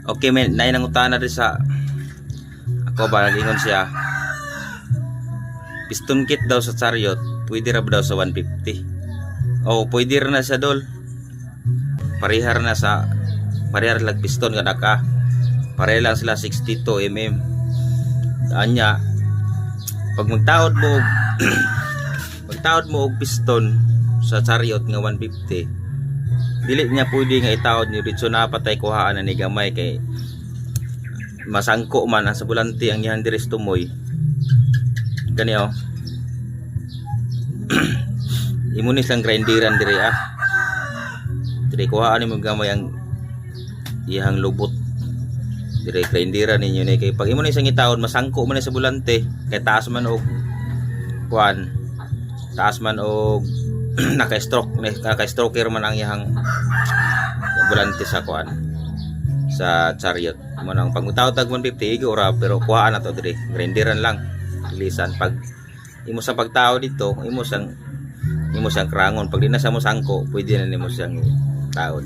Okay, may nainangutana rin sa ako ba, nagingon siya piston kit daw sa chariot pwede ra ba daw sa 150. Oh, pwede ra na sa dol, parehar na sa parehar lag piston kada ka, pareha lang sila 62 mm. Anya pag magtaod mo magtaod mo og piston sa chariot nga 150, dili niya pwede nga itaod ni dito na patay kuhaan na ni gamay kay masangko man sa bulante ang iyan diri sa tumoy gani oh. Imunis lang grinderan diri diri kuhaan mo gamay ang iyang lubot diri grinderan ninyo ni kay pag imunis ang itaod masangko man sa bulante kay taas man og kuan, taas man og naka-stroker man ang iyang bulante sa kuan sa chariot mo nang pangutaw tag 150 ora pero kuhaan na to diri grinderan lang lisan pag imo sa pagtao dito imo sang krangon pag di na sa mo sangko pwede na nimo siyang taod.